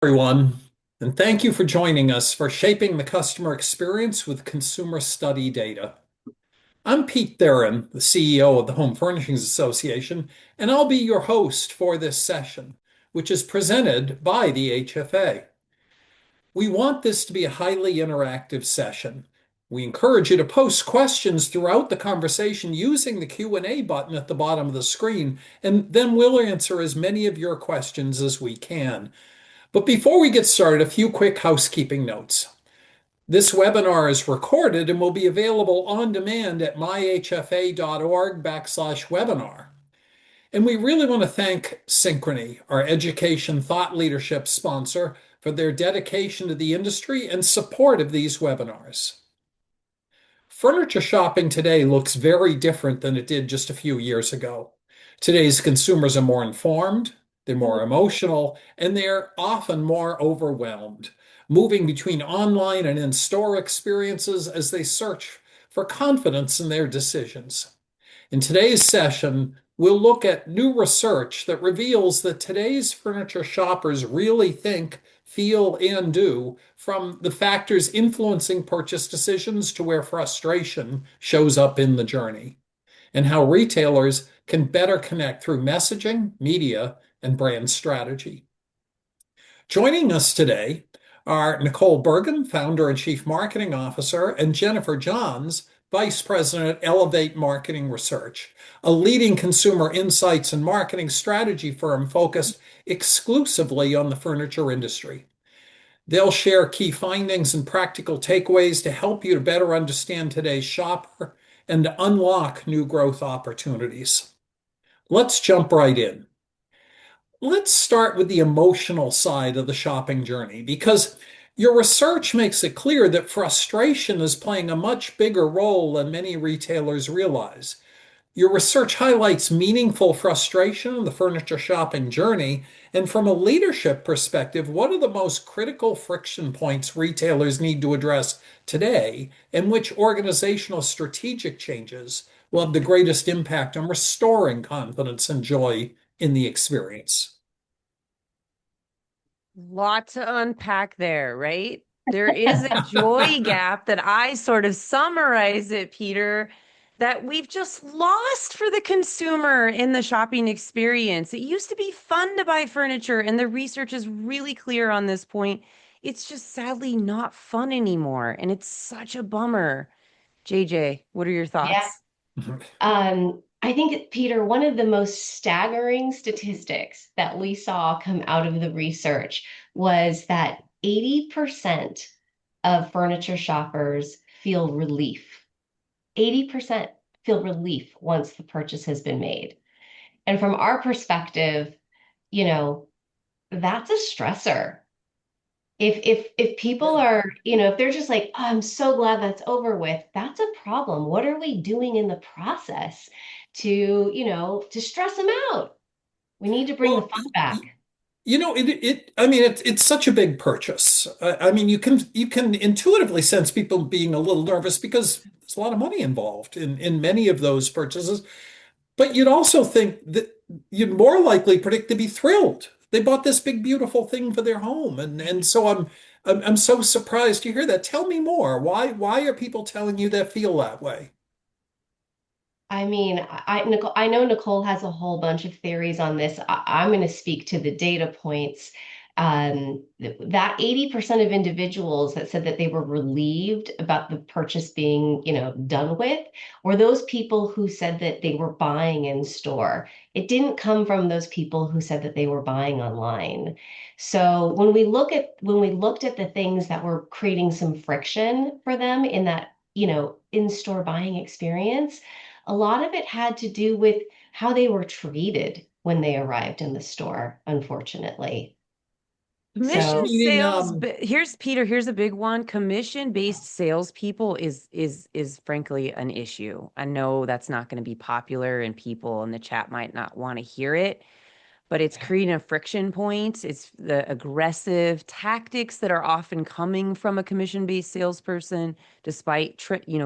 Everyone, and thank you for joining us for Shaping the Customer Experience with Consumer Study Data. I'm Pete Theron, the CEO of the Home Furnishings Association, and I'll be your host for this session, which is presented by the HFA. We want this to be a highly interactive session. We encourage you to post questions throughout the conversation using the Q&A button at the bottom of the screen, and then we'll answer as many of your questions as we can. But before we get started, a few quick housekeeping notes. This webinar is recorded and will be available on demand at myhfa.org/webinar. And we really want to thank Synchrony, our education thought leadership sponsor, for their dedication to the industry and support of these webinars. Furniture shopping today looks very different than it did just a few years ago. Today's consumers are more informed, they're more emotional, and they're often more overwhelmed, moving between online and in-store experiences as they search for confidence in their decisions. In today's session, we'll look at new research that reveals that today's furniture shoppers really think, feel, and do, from the factors influencing purchase decisions to where frustration shows up in the journey, and how retailers can better connect through messaging, media, and brand strategy. Joining us today are Nicole Bergen, Founder and Chief Marketing Officer, and Jennifer Johns, Vice President at Elevate Marketing Research, a leading consumer insights and marketing strategy firm focused exclusively on the furniture industry. They'll share key findings and practical takeaways to help you to better understand today's shopper and to unlock new growth opportunities. Let's jump right in. Let's start with the emotional side of the shopping journey because your research makes it clear that frustration is playing a much bigger role than many retailers realize. Your research highlights meaningful frustration in the furniture shopping journey. And from a leadership perspective, what are the most critical friction points retailers need to address today, and which organizational strategic changes will have the greatest impact on restoring confidence and joy in the experience? Lot to unpack there, right? There is a joy gap that I sort of summarize it, Peter, that we've just lost for the consumer in the shopping experience. It used to be fun to buy furniture, and the research is really clear on this point. It's just sadly not fun anymore, and it's such a bummer. JJ, what are your Yeah. thoughts? I think, Peter, one of the most staggering statistics that we saw come out of the research was that 80% of furniture shoppers feel relief. 80% feel relief once the purchase has been made. And from our perspective, you know, that's a stressor. If people are, if they're just like, oh, I'm so glad that's over with, that's a problem. What are we doing in the process to stress them out? We need to bring the Well, fun back. it's such a big purchase. I mean, you can intuitively sense people being a little nervous because there's a lot of money involved in many of those purchases. But you'd also think that you'd more likely predict to be thrilled. They bought this big, beautiful thing for their home, and so I'm so surprised to hear that. Tell me more. Why are people telling you that feel that way? I mean, Nicole, I know Nicole has a whole bunch of theories on this. I'm going to speak to the data points. That 80% of individuals that said that they were relieved about the purchase being, done with, were those people who said that they were buying in store. It didn't come from those people who said that they were buying online. So when we looked at the things that were creating some friction for them in that, in-store buying experience, a lot of it had to do with how they were treated when they arrived in the store, unfortunately. Commission So, Meaning, sales, here's Peter, here's a big one. Commission-based salespeople is frankly an issue. I know that's not going to be popular and people in the chat might not want to hear it, but it's creating a friction point. It's the aggressive tactics that are often coming from a commission-based salesperson, despite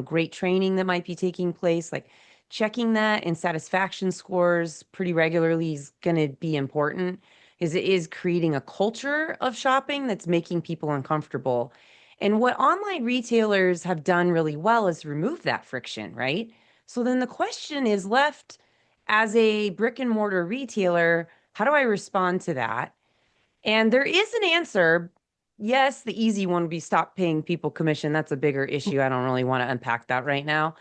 great training that might be taking place. Like checking that in satisfaction scores pretty regularly is going to be important. is it is creating a culture of shopping that's making people uncomfortable. And what online retailers have done really well is remove that friction, right? So then the question is left as a brick and mortar retailer, how do I respond to that? And there is an answer. Yes, the easy one would be stop paying people commission. That's a bigger issue. I don't really want to unpack that right now.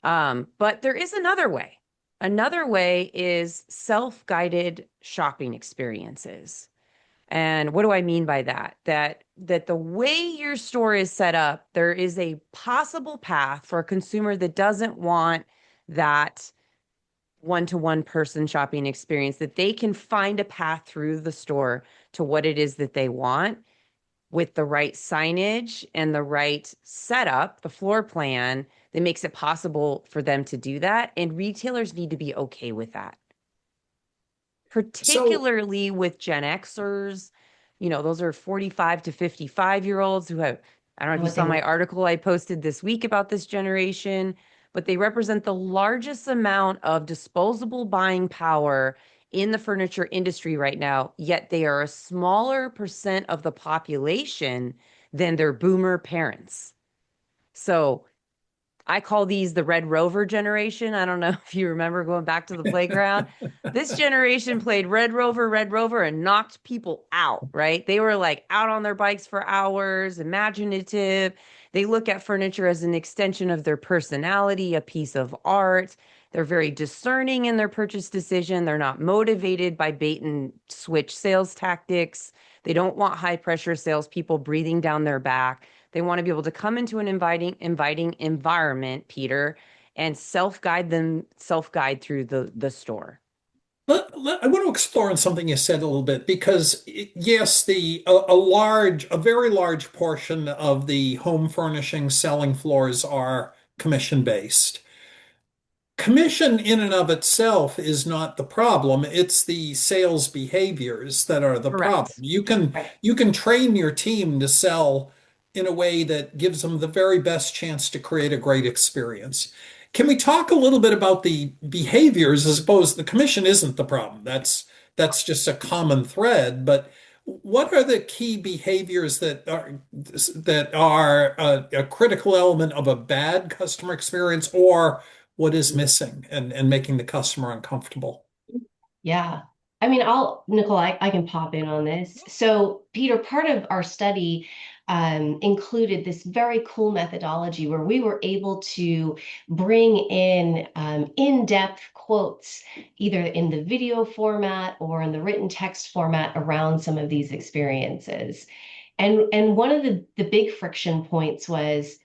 But there is another way. Another way is self-guided shopping experiences. And what do I mean by that? That the way your store is set up, there is a possible path for a consumer that doesn't want that one-to-one person shopping experience, that they can find a path through the store to what it is that they want with the right signage and the right setup, the floor plan that makes it possible for them to do that. And retailers need to be okay with that, So, particularly with Gen Xers. You know, those are 45 to 55-year-olds who have, I don't know if you What they saw my want. article I posted this week about this generation, but they represent the largest amount of disposable buying power in the furniture industry right now, yet they are a smaller percent of the population than their boomer parents. So I call these the Red Rover generation. I don't know if you remember going back to the playground. This generation played Red Rover, and knocked people out, right? They were like out on their bikes for hours, imaginative. They look at furniture as an extension of their personality, a piece of art. They're very discerning in their purchase decision. They're not motivated by bait and switch sales tactics. They don't want high pressure salespeople breathing down their back. They want to be able to come into an inviting environment, Peter, and self-guide through the store. I want to explore on something you said a little bit because yes, a very large portion of the home furnishing selling floors are commission based. Commission in and of itself is not the problem. It's the sales behaviors that are the problem. Correct. Right. You can train your team to sell in a way that gives them the very best chance to create a great experience. Can we talk a little bit about the behaviors as opposed the commission isn't the problem. That's just a common thread, but what are the key behaviors that are a critical element of a bad customer experience or what is missing and making the customer uncomfortable? Yeah. Nicole, I can pop in on this. So, Peter, part of our study included this very cool methodology where we were able to bring in-depth quotes, either in the video format or in the written text format around some of these experiences. And one of the big friction points was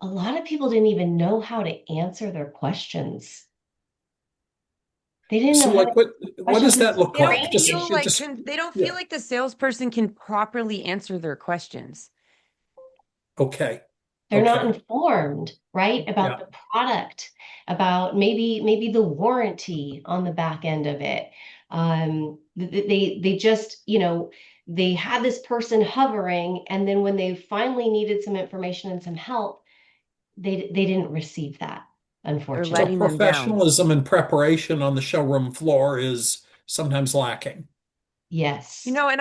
a lot of people didn't even know how to answer their questions. They didn't know So how like to what questions does with that look They don't like? feel like Just they don't feel yeah. like the salesperson can properly answer their questions. Okay. they're not Okay. informed, right, about Yeah. the product, about maybe the warranty on the back end of it. They just, they had this person hovering, and then when they finally needed some information and some help, they didn't receive that, They're So letting unfortunately. them down. professionalism and preparation on the showroom floor is sometimes lacking. You Yes. know, and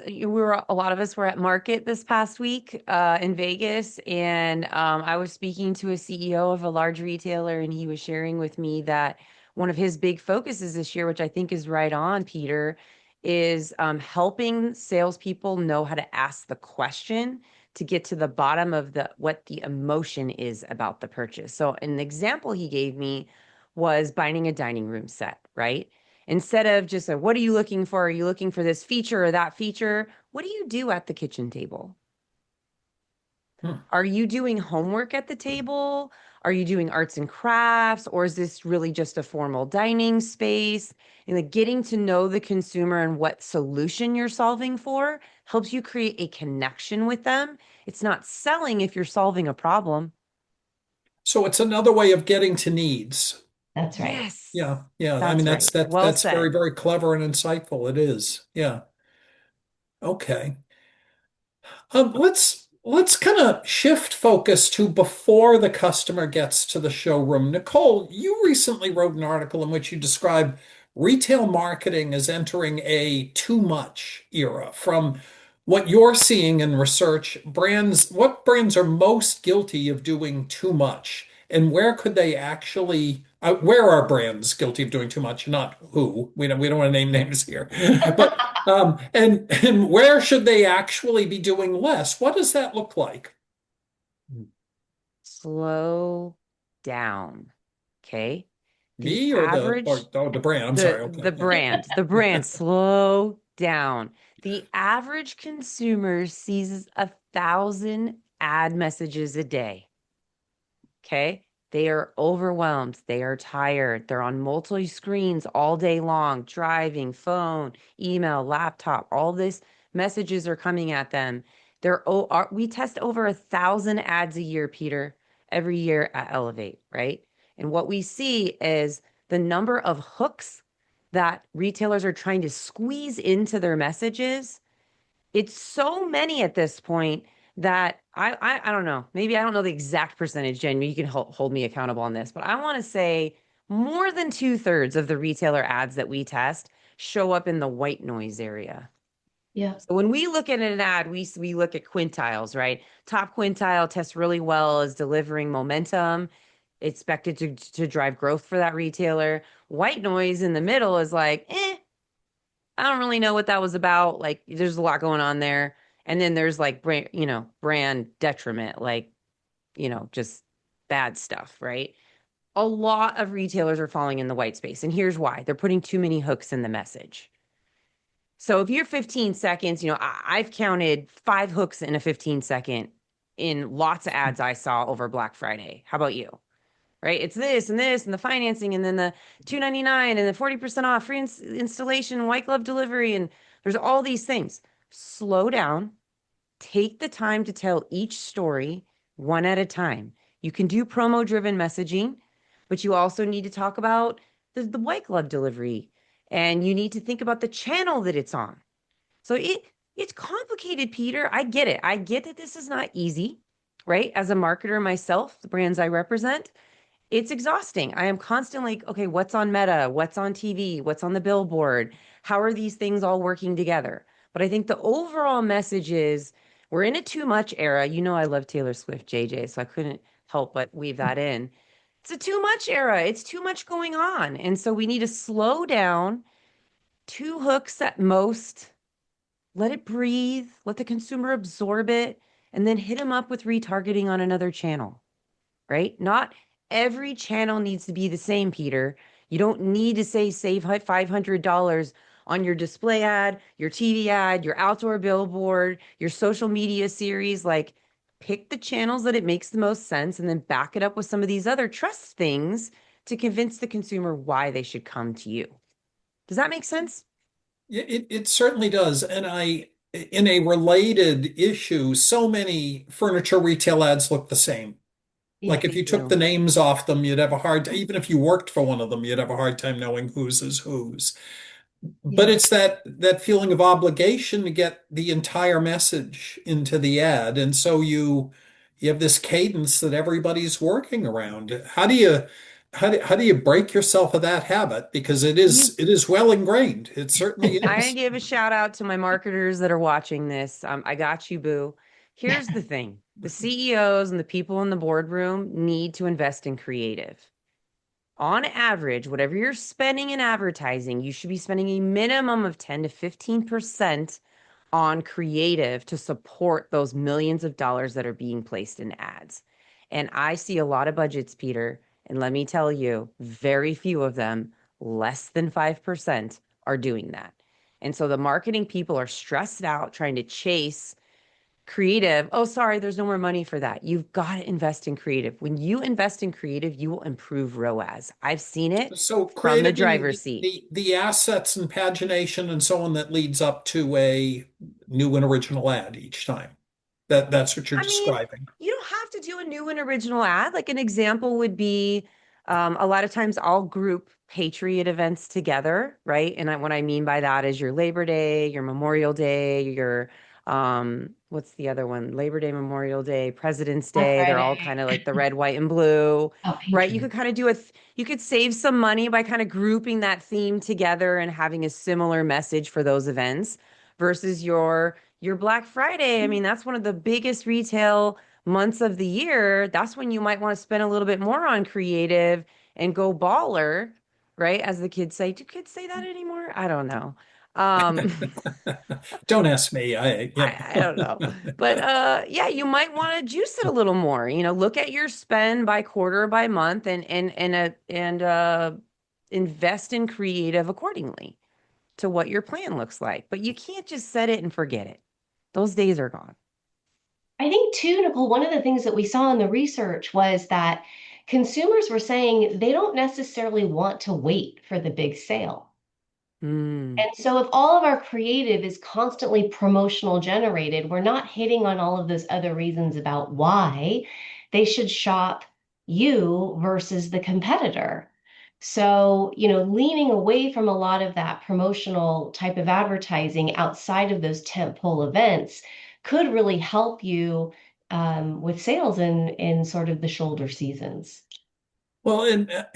we were, a lot of us were at market this past week in Vegas, and I was speaking to a CEO of a large retailer, and he was sharing with me that one of his big focuses this year, which I think is right on, Peter, is helping salespeople know how to ask the question to get to the bottom of the what the emotion is about the purchase. So an example he gave me was buying a dining room set, right? Instead of just a, what are you looking for? Are you looking for this feature or that feature? What do you do at the kitchen table? Hmm. Are you doing homework at the table? Are you doing arts and crafts? Or is this really just a formal dining space? And like getting to know the consumer and what solution you're solving for helps you create a connection with them. It's not selling if you're solving a problem. So it's another way of getting to needs. That's right. Yes, Yeah. Yeah. I mean that's right. Well that's very, said. very clever and insightful. It is. Yeah. Okay. Let's kind of shift focus to before the customer gets to the showroom. Nicole, you recently wrote an article in which you describe retail marketing is entering a too much era. From what you're seeing in research, what brands are most guilty of doing too much? And where could they actually, where are brands guilty of doing too much? Not who. We don't want to name names here. But and where should they actually be doing less? What does that look like? Slow down. Okay. The Me or the average, or oh, the brand? I'm sorry. the Okay. brand, slow down. The average consumer sees 1,000 ad messages a day. Okay. They are overwhelmed. They are tired. They're on multi screens all day long, driving, phone, email, laptop. All these messages are coming at them. We test over 1,000 ads a year, Peter, every year at Elevate, right? And what we see is the number of hooks that retailers are trying to squeeze into their messages. It's so many at this point that I don't know. Maybe I don't know the exact percentage, Jen. You can hold me accountable on this, but I want to say more than 2/3 of the retailer ads that we test show up in the white noise area. Yeah. So when we look at an ad, we look at quintiles, right? Top quintile tests really well as delivering momentum, expected to drive growth for that retailer. White noise in the middle is like, I don't really know what that was about. Like, there's a lot going on there. And then there's like brand detriment, like, just bad stuff, right? A lot of retailers are falling in the white space. And here's why. They're putting too many hooks in the message. So if you're 15 seconds, I've counted 5 hooks in a 15 second in lots of ads I saw over Black Friday. How about you? Right? It's this and the financing and then the 299 and the 40% off free installation, white glove delivery. And there's all these things. Slow down, take the time to tell each story one at a time. You can do promo driven messaging, but you also need to talk about the white glove delivery and you need to think about the channel that it's on. So it's complicated, Peter. I get it. I get that this is not easy, right? As a marketer myself, the brands I represent, it's exhausting. I am constantly like, okay, what's on Meta? What's on TV? What's on the billboard? How are these things all working together? But I think the overall message is we're in a too much era. You know, I love Taylor Swift, JJ, so I couldn't help but weave that in. It's a too much era. It's too much going on. And so we need to slow down, 2 hooks at most, let it breathe, let the consumer absorb it, and then hit them up with retargeting on another channel, right? Not every channel needs to be the same, Peter. You don't need to say save $500 on your display ad, your TV ad, your outdoor billboard, your social media series. Like, pick the channels that it makes the most sense and then back it up with some of these other trust things to convince the consumer why they should come to you. Does that make sense? Yeah, it certainly does. And in a related issue, so many furniture retail ads look the same. Yeah. Like if They you took the do. names off them, you'd have a hard, even if you worked for one of them, you'd have a hard time knowing whose is whose. But Yeah. it's that feeling of obligation to get the entire message into the ad. And so you have this cadence that everybody's working around. How do you break yourself of that habit? Because it You is it is well ingrained. It certainly I'm gonna is. give a shout out to my marketers that are watching this. I got you, boo. Here's the thing: the CEOs and the people in the boardroom need to invest in creative. On average, whatever you're spending in advertising, you should be spending a minimum of 10 to 15% on creative to support those millions of dollars that are being placed in ads. And I see a lot of budgets, Peter, and let me tell you, very few of them, less than 5%, are doing that. And so the marketing people are stressed out trying to chase creative. Oh, sorry, there's no more money for that. You've got to invest in creative. When you invest in creative, you will improve ROAS. I've seen it So from the creative meaning driver's the, seat. the the assets and pagination and so on that leads up to a new and original ad each time. That's what you're I mean, describing. you don't have to do a new and original ad. Like an example would be a lot of times I'll group Patriot events together, right? And what I mean by that is your Labor Day, your Memorial Day, your What's the other one? Labor Day, Memorial Day, President's Black Day. They're all Friday. kind of like the red, white, and blue, Oh, right? You could Patriot. kind of you could save some money by kind of grouping that theme together and having a similar message for those events versus your Black Friday. I mean, that's one of the biggest retail months of the year. That's when you might want to spend a little bit more on creative and go baller, right? As the kids say. Do kids say that anymore? I don't know. Um, Don't ask me. I don't know. But yeah, you might want to juice it a little more. Look at your spend by quarter, by month, and invest in creative accordingly to what your plan looks like. But you can't just set it and forget it. Those days are gone. I think too, Nicole, one of the things that we saw in the research was that consumers were saying they don't necessarily want to wait for the big sale. Mm, And so if all of our creative is constantly promotional generated, we're not hitting on all of those other reasons about why they should shop you versus the competitor. So, leaning away from a lot of that promotional type of advertising outside of those tentpole events could really help you with sales in sort of the shoulder seasons. Well, and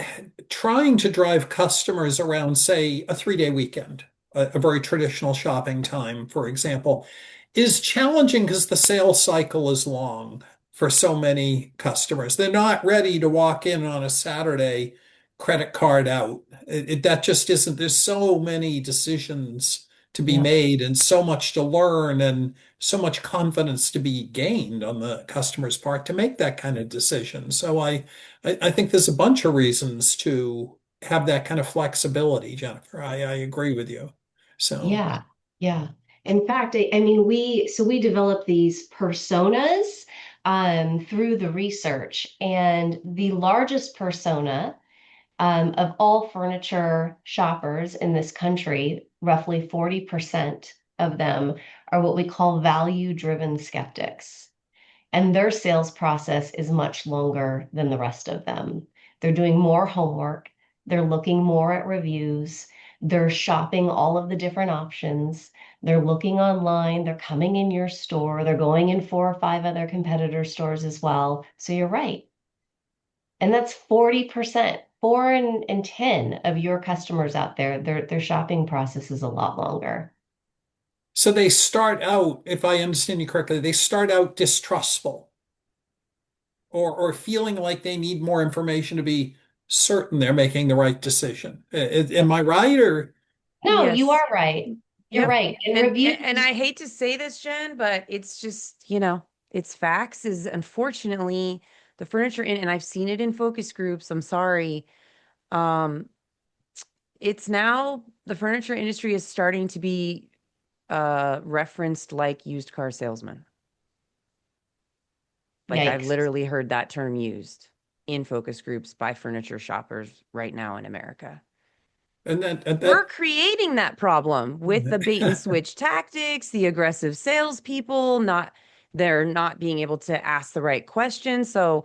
trying to drive customers around, say, a 3-day weekend, a very traditional shopping time, for example, is challenging because the sales cycle is long for so many customers. They're not ready to walk in on a Saturday, credit card out. That just isn't, there's so many decisions to be Yeah. made and so much to learn and so much confidence to be gained on the customer's part to make that kind of decision. So I think there's a bunch of reasons to have that kind of flexibility, Jennifer. I agree with you. So, Yeah, yeah. In fact, I mean, we developed these personas through the research, and the largest persona of all furniture shoppers in this country, roughly 40% of them are what we call value-driven skeptics. And their sales process is much longer than the rest of them. They're doing more homework, they're looking more at reviews, they're shopping all of the different options, they're looking online, they're coming in your store, they're going in 4 or 5 other competitor stores as well. So you're right. And that's 40%. 4 in 10 of your customers out there, their shopping process is a lot longer. so they start out, if I understand you correctly, they start out distrustful or feeling like they need more information to be certain they're making the right decision. Am I right? Or No, you yes. are right. You're Yep. right. And And reviews. I hate to say this, Jen, but it's just, it's facts is unfortunately the furniture and I've seen it in focus groups. I'm sorry. Um, it's now the furniture industry is starting to be referenced like used car salesman. Like I've Yikes. literally heard that term used in focus groups by furniture shoppers right now in America. and We're creating that problem with the bait and that switch tactics, the aggressive salespeople, they're not being able to ask the right questions. So,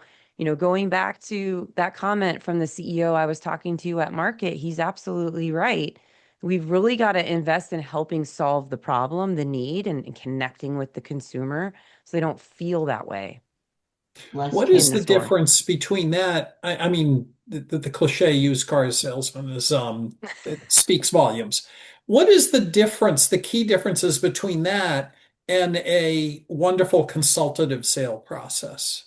going back to that comment from the CEO I was talking to at Market, he's absolutely right. We've really got to invest in helping solve the problem, the need, and connecting with the consumer so they don't feel that way Less What is in the the case. store. difference between that? I mean, the cliche used car salesman is it speaks volumes. What is the difference, the key differences between that and a wonderful consultative sale process?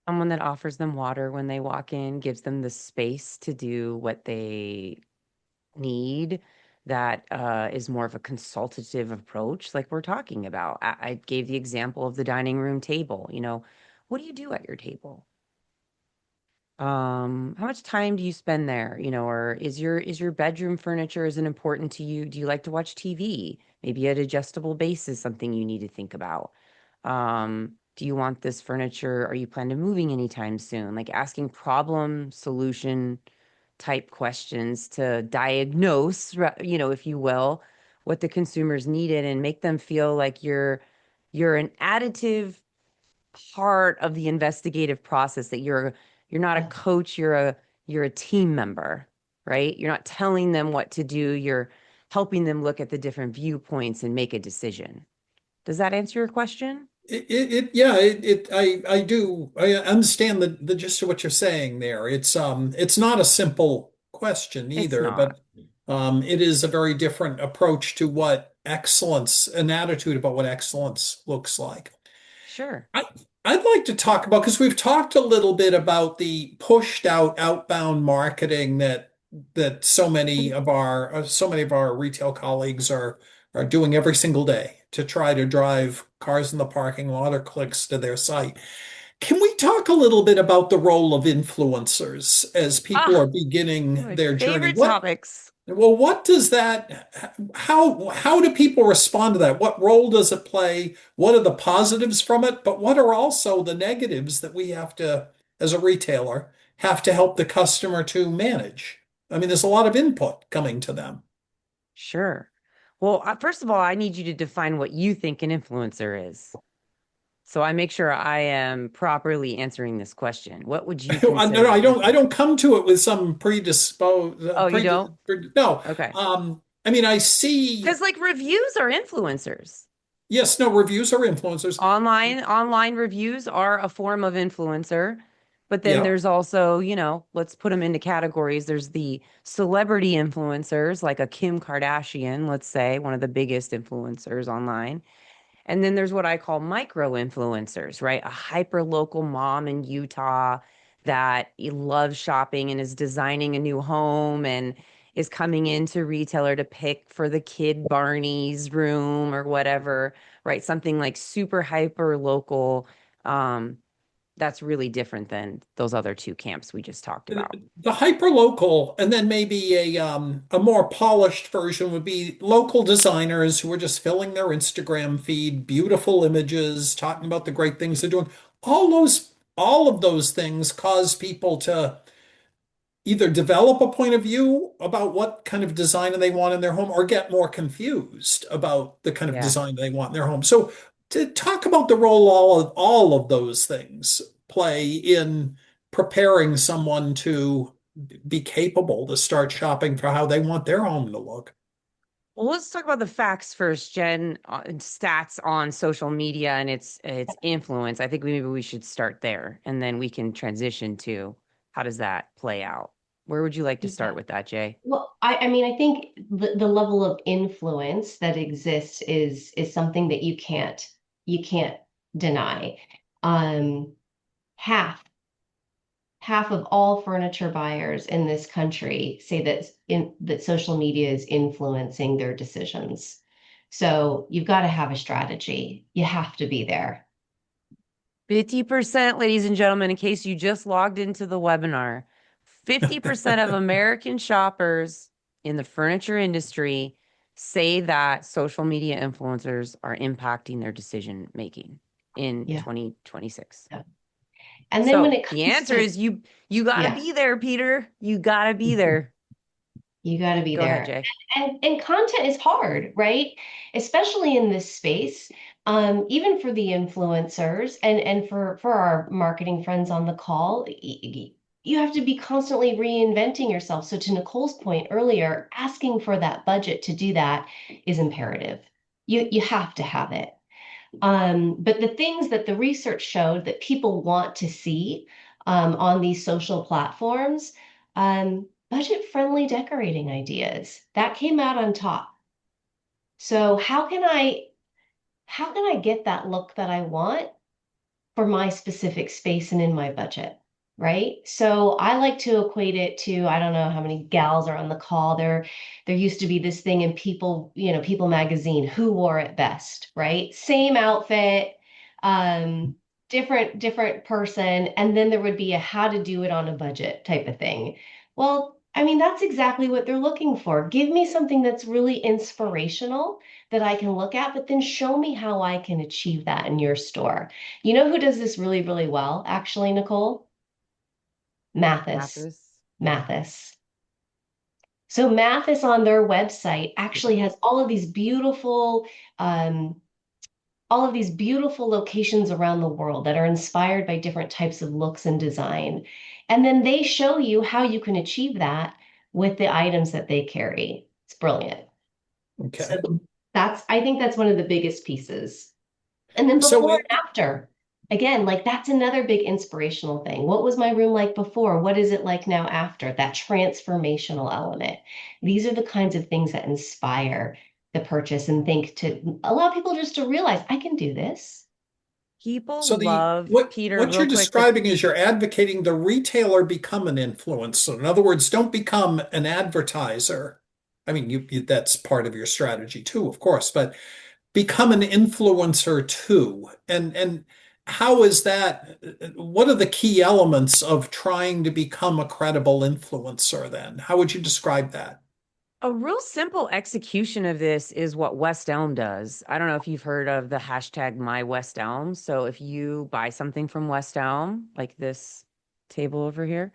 Someone that offers them water when they walk in, gives them the space to do what they need, that is more of a consultative approach, like we're talking about. I gave the example of the dining room table. What do you do at your table? How much time do you spend there? Or is your bedroom furniture, is it important to you? Do you like to watch TV? Maybe at adjustable base is something you need to think about. Do you want this furniture? Are you planning on moving anytime soon? Like asking problem solution type questions to diagnose, if you will, what the consumers needed and make them feel like you're an additive part of the investigative process, that you're not a Yeah. coach, you're a team member, right? You're not telling them what to do, you're helping them look at the different viewpoints and make a decision. Does that answer your question? Yeah, I do. I understand the gist of what you're saying there. It's not a simple question It's either, not. but it is a very different approach to what excellence, an attitude about what excellence looks like. Sure. I, I'd like to talk about, because we've talked a little bit about the pushed out outbound marketing that so many of our retail colleagues are doing every single day to try to drive cars in the parking lot or clicks to their site. Can we talk a little bit about the role of influencers as people are Ah, one beginning of my their journey? favorite topics. What does that, how do people respond to that? What role does it play? What are the positives from it? But what are also the negatives that we have to, as a retailer, have to help the customer to manage? I mean, there's a lot of input coming to them. Sure. Well, first of all, I need you to define what you think an influencer is. So I make sure I am properly answering this question. What would you No, consider an I influencer? don't come to it with some predisposed, Oh, you don't? no. Okay. I mean, I see, Because like reviews are influencers. yes, no, reviews are influencers. Online reviews are a form of influencer. But then Yeah. there's also, let's put them into categories. There's the celebrity influencers, like a Kim Kardashian, let's say, one of the biggest influencers online. And then there's what I call micro influencers, right? A hyper local mom in Utah that loves shopping and is designing a new home and is coming into retailer to pick for the kid Barney's room or whatever, right? Something like super hyper local. Um, that's really different than those other two camps we just talked about. The hyper local, and then maybe a more polished version would be local designers who are just filling their Instagram feed, beautiful images, talking about the great things they're doing. All of those things cause people to either develop a point of view about what kind of design they want in their home or get more confused about the kind of Yeah. design they want in their home. So to talk about the role all of those things play in preparing someone to be capable to start shopping for how they want their home to look. Well, let's talk about the facts first, Jen. Stats on social media and its influence. I think maybe we should start there, and then we can transition to how does that play out. Where would you like to start Yeah. with that, Jay? Well, I mean, I think the level of influence that exists is something that you can't deny. Um, half half of all furniture buyers in this country say that social media is influencing their decisions. So you've got to have a strategy. You have to be there. 50%, ladies and gentlemen, in case you just logged into the webinar, 50% of American shoppers in the furniture industry say that social media influencers are impacting their decision making in Yeah. 2026. Yeah. And then when So it the comes answer to, is you got to yeah, be there, Peter. You got to be there. you got to be Go ahead, there. Jay. And content is hard, right? Especially in this space. Even for the influencers and for our marketing friends on the call, you have to be constantly reinventing yourself. So to Nicole's point earlier, asking for that budget to do that is imperative. You have to have it. But the things that the research showed that people want to see on these social platforms, budget-friendly decorating ideas, that came out on top. So how can I get that look that I want for my specific space and in my budget, right? So I like to equate it to, I don't know how many gals are on the call. There used to be this thing in People magazine, who wore it best, right? Same outfit, um, different person, and then there would be a how to do it on a budget type of thing. Well, I mean, that's exactly what they're looking for. Give me something that's really inspirational that I can look at, but then show me how I can achieve that in your store. You know who does this really, really well, actually, Nicole? Mathis. Mathis. Mathis. So Mathis on their website actually has um, all of these beautiful locations around the world that are inspired by different types of looks and design. And then they show you how you can achieve that with the items that they carry. It's brilliant. Okay. So I think that's one of the biggest pieces. And then So before and after, again, like that's another big inspirational thing. What was my room like before? What is it like now after? That transformational element. These are the kinds of things that inspire the purchase and think to allow people just to realize I can do this. People So the love, Peter, what real you're quick, the describing is you're advocating the retailer become an influencer. In other words, don't become an advertiser. I mean, that's part of your strategy too, of course, but become an influencer too. And how is that? What are the key elements of trying to become a credible influencer then? How would you describe that? A real simple execution of this is what West Elm does. I don't know if you've heard of the hashtag My West Elm. So if you buy something from West Elm, like this table over here,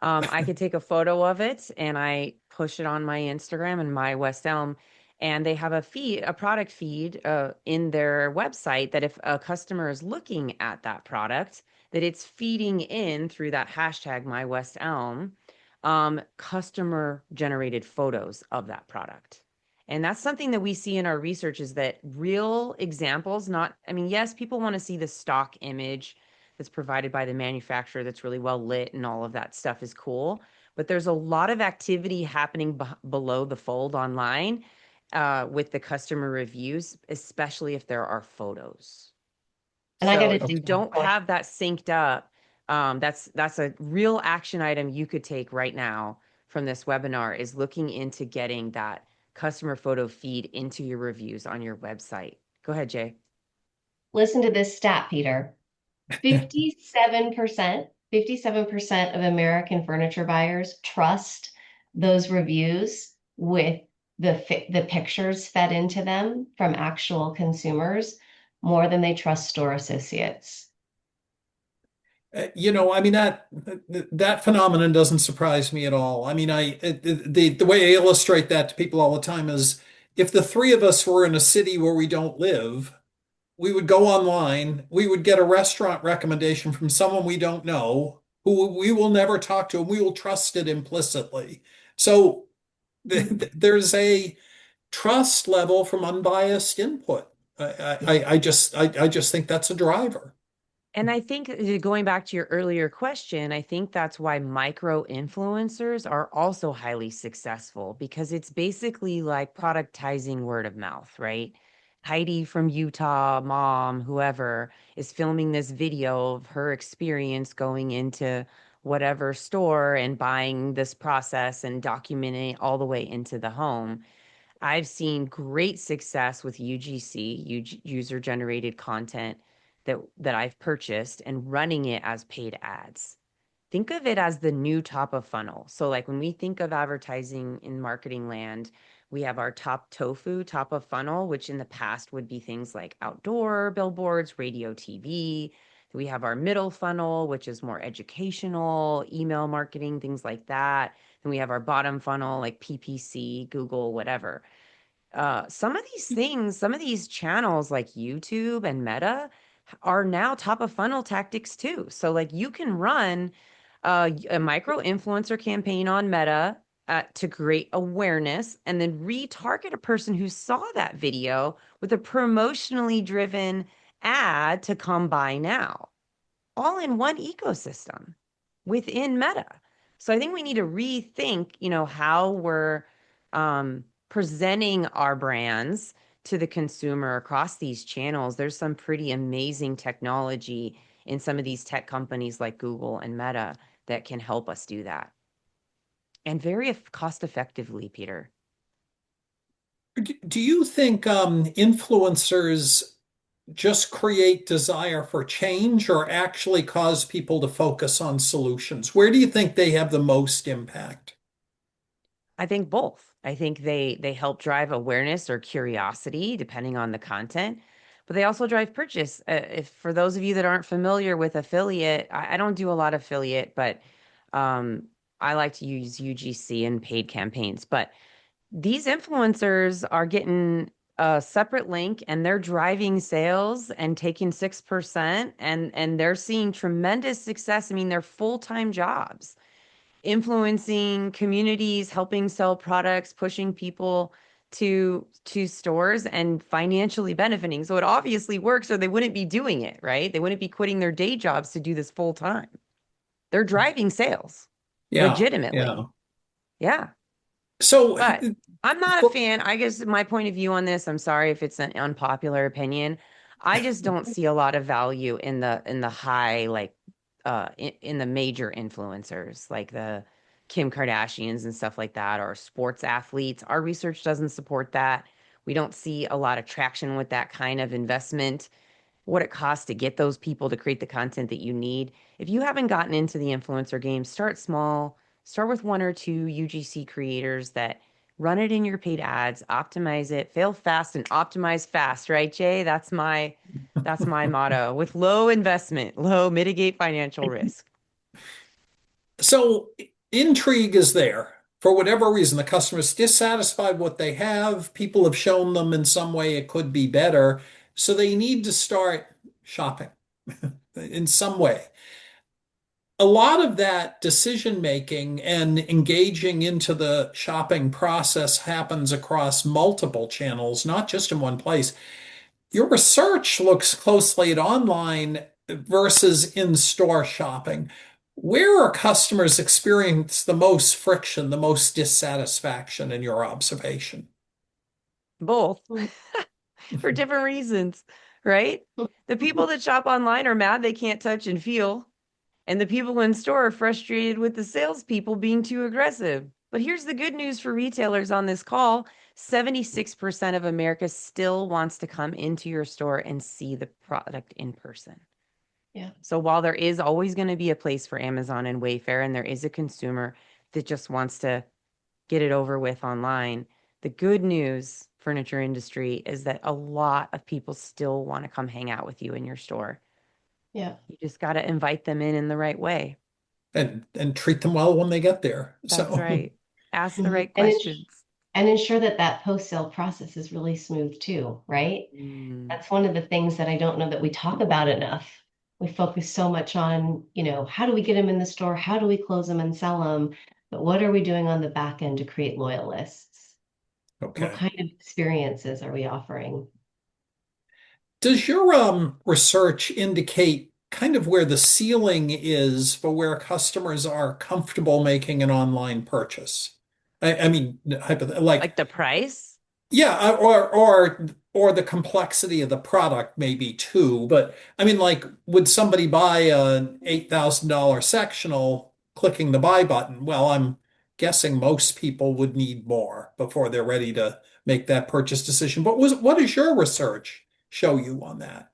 I could take a photo of it and I push it on my Instagram and My West Elm. And they have a feed, a product feed in their website that if a customer is looking at that product, that it's feeding in through that hashtag My West Elm customer generated photos of that product. And that's something that we see in our research is that real examples, not, I mean, yes, people want to see the stock image that's provided by the manufacturer that's really well lit and all of that stuff is cool. But there's a lot of activity happening below the fold online with the customer reviews, especially if there are photos. And I got So to if tell you don't you, have that synced up, that's a real action item you could take right now from this webinar is looking into getting that customer photo feed into your reviews on your website. Go ahead, Jay. listen to this stat, Peter. 57% of American furniture buyers trust those reviews with the pictures fed into them from actual consumers more than they trust store associates. I mean that phenomenon doesn't surprise me at all. I mean, the way I illustrate that to people all the time is if the three of us were in a city where we don't live, we would go online, we would get a restaurant recommendation from someone we don't know, who we will never talk to, and we will trust it implicitly. So there's a trust level from unbiased input. I just think that's a driver. And I think going back to your earlier question, I think that's why micro influencers are also highly successful because it's basically like productizing word of mouth, right? Heidi from Utah, mom, whoever is filming this video of her experience going into whatever store and buying this process and documenting it all the way into the home. I've seen great success with UGC, user generated content that I've purchased and running it as paid ads. Think of it as the new top of funnel. So like when we think of advertising in marketing land, we have our top tofu, top of funnel, which in the past would be things like outdoor billboards, radio, TV. We have our middle funnel, which is more educational, email marketing, things like that. Then we have our bottom funnel, like PPC, Google, whatever. Some of these things, some of these channels like YouTube and Meta are now top of funnel tactics too. So like you can run a micro influencer campaign on Meta to create awareness and then retarget a person who saw that video with a promotionally driven ad to come buy now all in one ecosystem within Meta. So I think we need to rethink, how we're presenting our brands to the consumer across these channels. There's some pretty amazing technology in some of these tech companies like Google and Meta that can help us do that. And very cost effectively, Peter. Do you think influencers just create desire for change or actually cause people to focus on solutions? Where do you think they have the most impact? I think both. I think they help drive awareness or curiosity depending on the content, but they also drive purchase. If for those of you that aren't familiar with affiliate, I don't do a lot of affiliate, but um, I like to use UGC and paid campaigns. But these influencers are getting a separate link and they're driving sales and taking 6% and they're seeing tremendous success. I mean, they're full-time jobs influencing communities, helping sell products, pushing people to stores and financially benefiting. So it obviously works, or they wouldn't be doing it, right? They wouldn't be quitting their day jobs to do this full time. They're driving sales Yeah, legitimately. yeah. Yeah. So, But I'm not a for, fan. I guess my point of view on this, I'm sorry if it's an unpopular opinion. I just don't see a lot of value in the high like in the major influencers like the Kim Kardashians and stuff like that, or sports athletes. Our research doesn't support that. We don't see a lot of traction with that kind of investment, what it costs to get those people to create the content that you need. If you haven't gotten into the influencer game, start small. Start with one or two UGC creators that run it in your paid ads, optimize it, fail fast and optimize fast, right, Jay? That's my motto. With low investment, low mitigate financial risk. so intrigue is there. For whatever reason, the customer's dissatisfied with what they have. People have shown them in some way it could be better. So they need to start shopping in some way. A lot of that decision making and engaging into the shopping process happens across multiple channels, not just in one place. Your research looks closely at online versus in-store shopping. Where are customers experience the most friction, the most dissatisfaction in your observation? Both for different reasons, right? The people that shop online are mad they can't touch and feel. And the people in store are frustrated with the salespeople being too aggressive. But here's the good news for retailers on this call: 76% of America still wants to come into your store and see the product in person. Yeah. So while there is always going to be a place for Amazon and Wayfair, and there is a consumer that just wants to get it over with online, the good news, furniture industry, is that a lot of people still want to come hang out with you in your store. Yeah. You just got to invite them in the right way. And treat them well when they get there. That's So, right. Ask the Mhm. right questions. And ensure that that post-sale process is really smooth too, right? Mm. That's one of the things that I don't know that we talk about enough. We focus so much on, how do we get them in the store? How do we close them and sell them? But what are we doing on the back end to create loyalists? What okay. kind of experiences are we offering? Does your research indicate kind of where the ceiling is for where customers are comfortable making an online purchase? I mean, like Like the price? yeah, or the complexity of the product maybe too. But I mean, like, would somebody buy an $8,000 sectional clicking the buy button? Well, I'm guessing most people would need more before they're ready to make that purchase decision. But what does your research show you on that?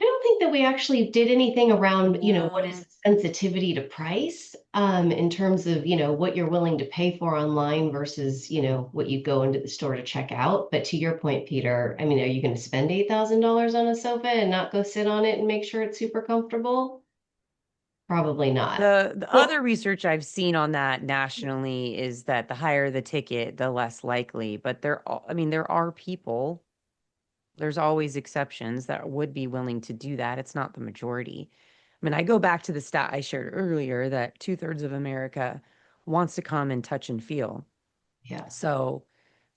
I don't think that we actually did anything around, what is No. sensitivity to price, in terms of, what you're willing to pay for online versus, what you go into the store to check out. But to your point, Peter, I mean, are you going to spend $8,000 on a sofa and not go sit on it and make sure it's super comfortable? Probably not. The other Well, research I've seen on that nationally is that the higher the ticket, the less likely. But I mean, there are people, there's always exceptions that would be willing to do that. It's not the majority. I mean, I go back to the stat I shared earlier that two-thirds of America wants to come and touch and feel. Yeah. So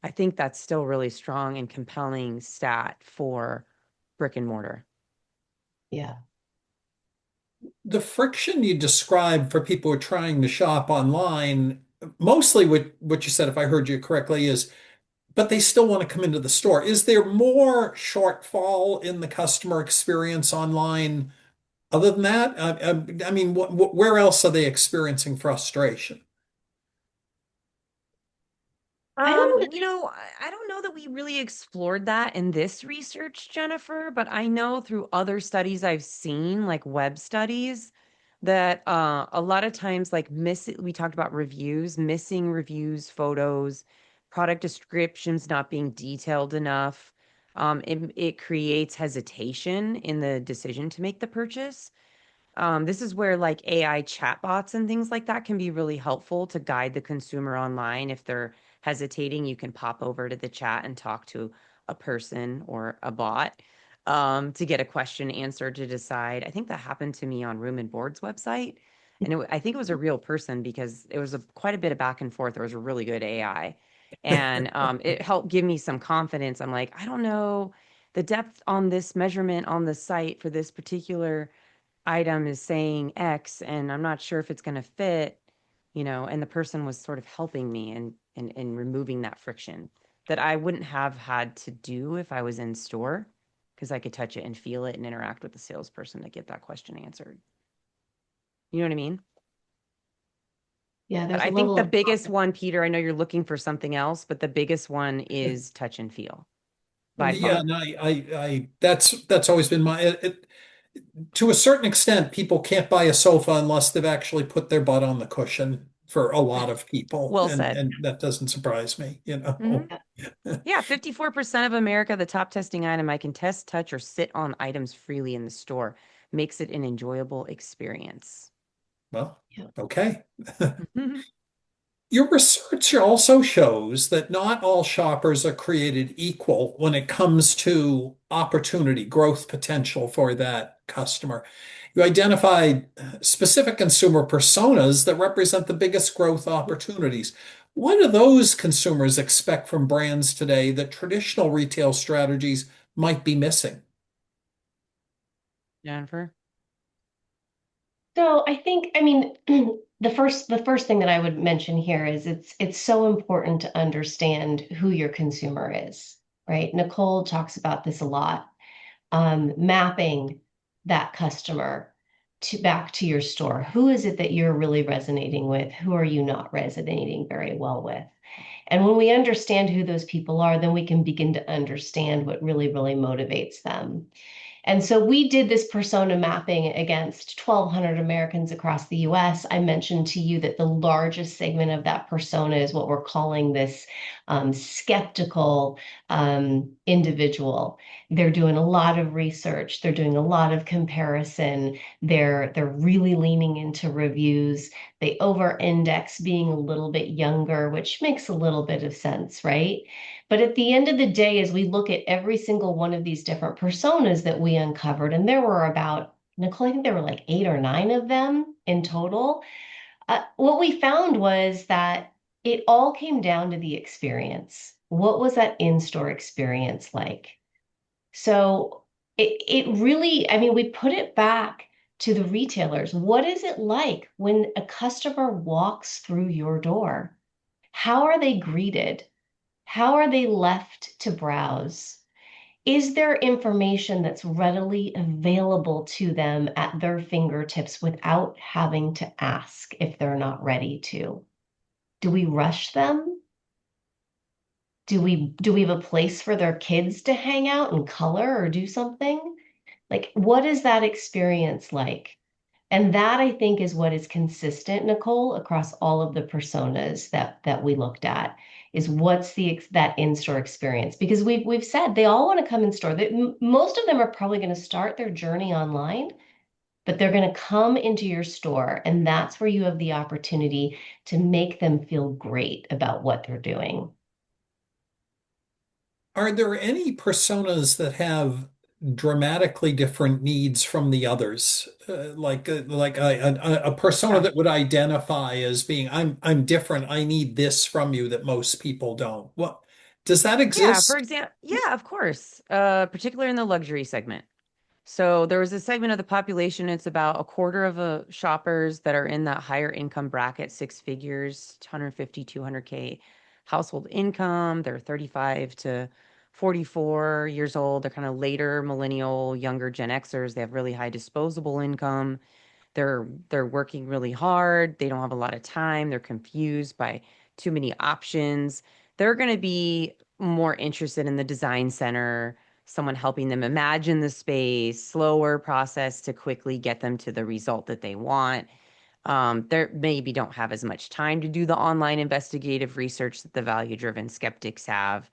I think that's still really strong and compelling stat for brick and mortar. Yeah. the friction you described for people who are trying to shop online, mostly what you said, if I heard you correctly, is but they still want to come into the store. Is there more shortfall in the customer experience online other than that? I mean, where else are they experiencing frustration? I don't know. I don't know that we really explored that in this research, Jennifer, but I know through other studies I've seen, like web studies, that a lot of times, like we talked about reviews, missing reviews, photos, product descriptions not being detailed enough. It creates hesitation in the decision to make the purchase. This is where like AI chatbots and things like that can be really helpful to guide the consumer online. If they're hesitating, you can pop over to the chat and talk to a person or a bot to get a question answered to decide. I think that happened to me on Room and Board's website. And I think it was a real person because it was quite a bit of back and forth. There was a really good AI. And it helped give me some confidence. I'm like, I don't know the depth on this measurement on the site for this particular item is saying X, and I'm not sure if it's going to fit, and the person was sort of helping me and removing that friction that I wouldn't have had to do if I was in store because I could touch it and feel it and interact with the salesperson to get that question answered. You know what I mean? Yeah, But there's a I think level the of biggest one, Peter, I know you're looking for something else, but the biggest one is touch and feel by Yeah, far. and that's always been to a certain extent, people can't buy a sofa unless they've actually put their butt on the cushion for a lot of people, Well and said. that doesn't surprise me, you Hmm. know. Yeah, 54% of America, the top testing item, I can test, touch, or sit on items freely in the store. Makes it an enjoyable experience. Well, okay. Mhm. Your research also shows that not all shoppers are created equal when it comes to opportunity, growth potential for that customer. You identified specific consumer personas that represent the biggest growth opportunities. What do those consumers expect from brands today that traditional retail strategies might be missing? Jennifer? So I think, I mean, the first thing that I would mention here is it's so important to understand who your consumer is, right? Nicole talks about this a lot. Mapping that customer to back to your store. Who is it that you're really resonating with? Who are you not resonating very well with? And when we understand who those people are, then we can begin to understand what really, really motivates them. And so we did this persona mapping against 1,200 Americans across the US. I mentioned to you that the largest segment of that persona is what we're calling this skeptical individual. They're doing a lot of research. They're doing a lot of comparison. They're really leaning into reviews. They over-index being a little bit younger, which makes a little bit of sense, right? But at the end of the day, as we look at every single one of these different personas that we uncovered, and there were about, Nicole, I think there were like 8 or 9 of them in total. What we found was that it all came down to the experience. What was that in-store experience like? So it really, I mean, we put it back to the retailers. What is it like when a customer walks through your door? How are they greeted? How are they left to browse? Is there information that's readily available to them at their fingertips without having to ask if they're not ready to? Do we rush them? Do we have a place for their kids to hang out and color or do something? Like, what is that experience like? And that I think is what is consistent, Nicole, across all of the personas that we looked at is what's that in-store experience? Because we've said they all want to come in store. Most of them are probably going to start their journey online, but they're going to come into your store, and that's where you have the opportunity to make them feel great about what they're doing. Are there any personas that have dramatically different needs from the others? Like a persona Yeah. that would identify as being, I'm different. I need this from you that most people don't. What does that Yeah, for exist? example, yeah, of course. Particularly in the luxury segment. So there was a segment of the population, it's about a quarter of the shoppers that are in that higher income bracket, six figures, 150, 200K household income. They're 35 to 44 years old. They're kind of later millennial, younger Gen Xers. They have really high disposable income. They're working really hard. They don't have a lot of time. They're confused by too many options. They're going to be more interested in the design center, someone helping them imagine the space, slower process to quickly get them to the result that they want. They maybe don't have as much time to do the online investigative research that the value-driven skeptics have.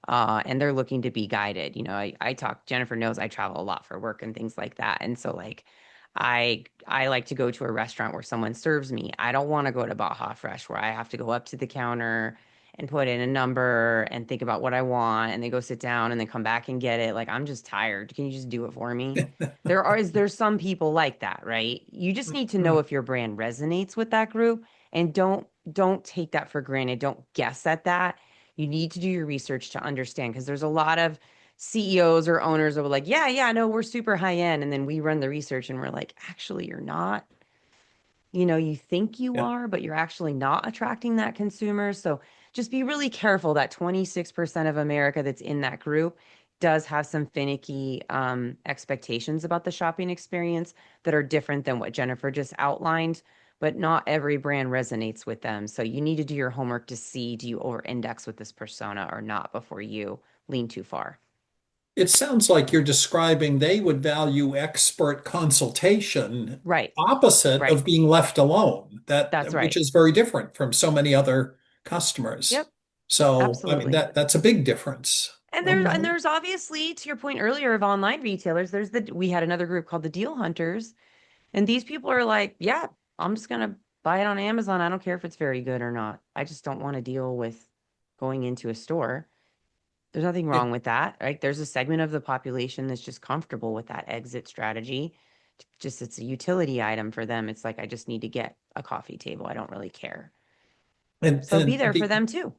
And they're looking to be guided. I talk, Jennifer knows I travel a lot for work and things like that. And so like I like to go to a restaurant where someone serves me. I don't want to go to Baja Fresh where I have to go up to the counter and put in a number and think about what I want and they go sit down and then come back and get it. Like I'm just tired. Can you just do it for me? There's some people like that, right? You just need to know if your brand resonates with that group and don't take that for granted. Don't guess at that. You need to do your research to understand because there's a lot of CEOs or owners that were like, yeah, yeah, no, we're super high end. And then we run the research and we're like, actually, you're not. You think you Yeah. are, but you're actually not attracting that consumer. So just be really careful that 26% of America that's in that group does have some finicky expectations about the shopping experience that are different than what Jennifer just outlined. But not every brand resonates with them. So you need to do your homework to see, do you over index with this persona or not before you lean too far. It sounds like you're describing they would value expert consultation Right, opposite right. of being left alone, That's which right. is very different from so many other customers. Yep, So, I mean, absolutely. that's a big difference. And there's obviously, to your point earlier of online retailers, we had another group called the Deal Hunters, and these people are like, yeah, I'm just gonna buy it on Amazon. I don't care if it's very good or not. I just don't want to deal with going into a store. There's nothing wrong It, with that, right? There's a segment of the population that's just comfortable with that exit strategy. Just it's a utility item for them. It's like I just need to get a coffee table. I don't really care. So be and there for them too.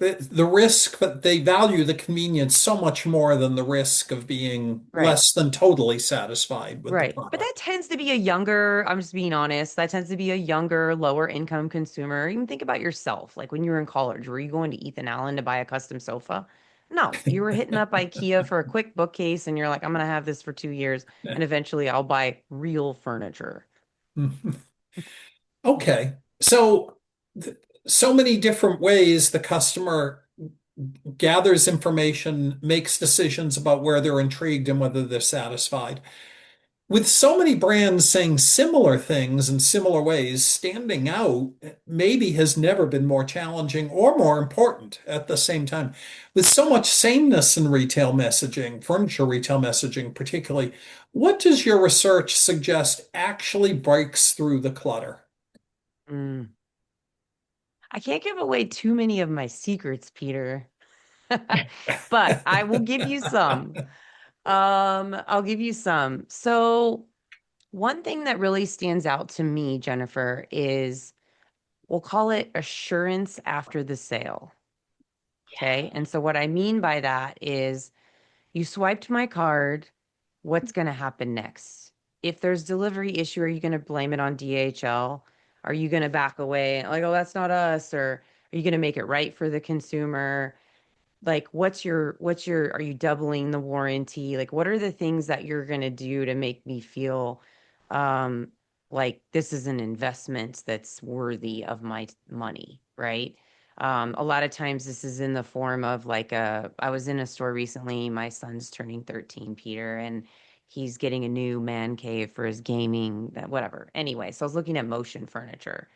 the risk, but they value the convenience so much more than the risk of being Right. less than totally satisfied with the Right. But that product. tends to be a younger, I'm just being honest, that tends to be a younger, lower income consumer. Even think about yourself. Like when you were in college, were you going to Ethan Allen to buy a custom sofa? No, you were hitting up IKEA for a quick bookcase and you're like, I'm going to have this for 2 years and eventually I'll buy real furniture. Okay. So, so many different ways the customer gathers information, makes decisions about where they're intrigued and whether they're satisfied. With so many brands saying similar things in similar ways, standing out maybe has never been more challenging or more important at the same time. With so much sameness in retail messaging, furniture retail messaging particularly, what does your research suggest actually breaks through the clutter? Mm. I can't give away too many of my secrets, Peter, but I will give you some. I'll give you some. So, one thing that really stands out to me, Jennifer, is we'll call it assurance after the sale. Okay. And so, what I mean by that is you swiped my card. What's going to happen next? If there's delivery issue, are you going to blame it on DHL? Are you going to back away? Like, oh, that's not us. Or are you going to make it right for the consumer? Like are you doubling the warranty? Like what are the things that you're going to do to make me feel um like this is an investment that's worthy of my money, right? A lot of times this is in the form of like I was in a store recently, my son's turning 13, Peter, and he's getting a new man cave for his gaming, that whatever. Anyway, so I was looking at motion furniture